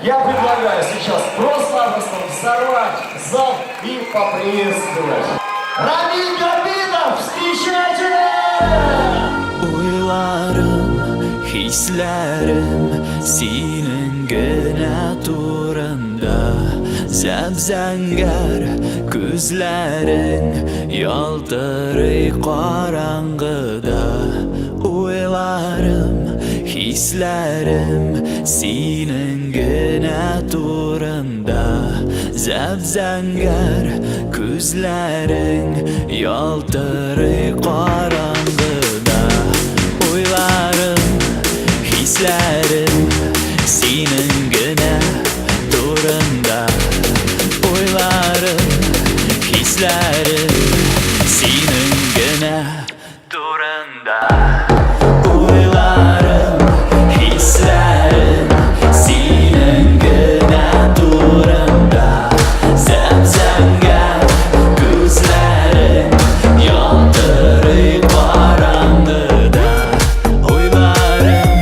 Я предлагаю сейчас просто-напросто взорвать зал и поприветствовать. Рамиль Габитов, встречайте! Уйларым, hislerim, senin gene turunda. Zəbzəngər gözlərin yaldırır qaranğıda. Uylarım, hislərim senin gene turunda. Zəbzəngər gözlərin yaldırır qaranğıda. Uylarım, hislərim senin gene turunda. Uylarım, hislerim senin gene turunda. Uylarım, hislerim senin gene turunda. Zəbzəngər gözlərin yandırır qaranlıqda. Uylarım,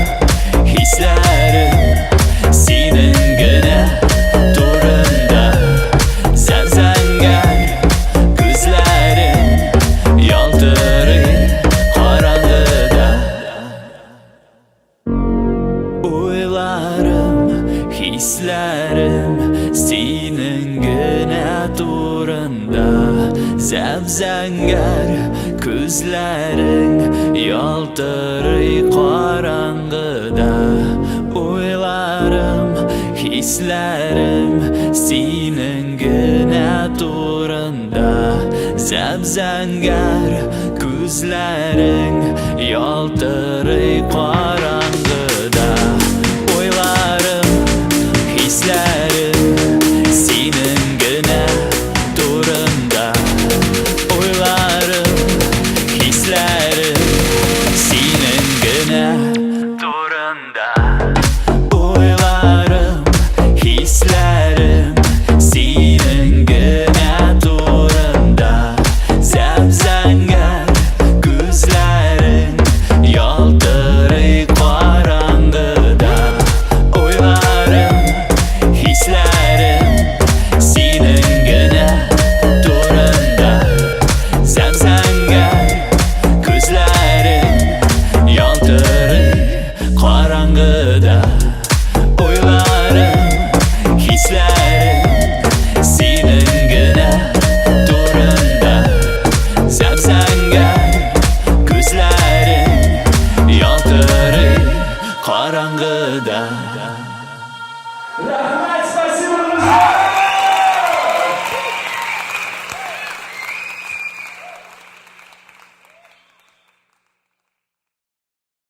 hislerim senin gene turunda. Zəbzəngər gözlərin yandırır qaranlıqda. Uylarım, hislerim senin gene turunda. Zəbzəngər gözlərin yaldırır qaranlıqda. Uylarım, hislerim senin gene turunda. Zəbzəngər gözlərin yaldırır qaranlıqda. Uylarım, hislerim senin gene turunda. Uylarım, hislerim senin gene turunda. Uylarım, hislerim senin gene turunda. Zəbzəngər gözlərin yaldırır qaranlıqda. Uylarım, hislerim senin gene turunda. Zəbzəngər gözlərin yaldırır qaranlıqda. Uylarım, hislerim senin gene turunda. Zəbzəngər gözlərin yaldırır qaranlıqda. Rahmet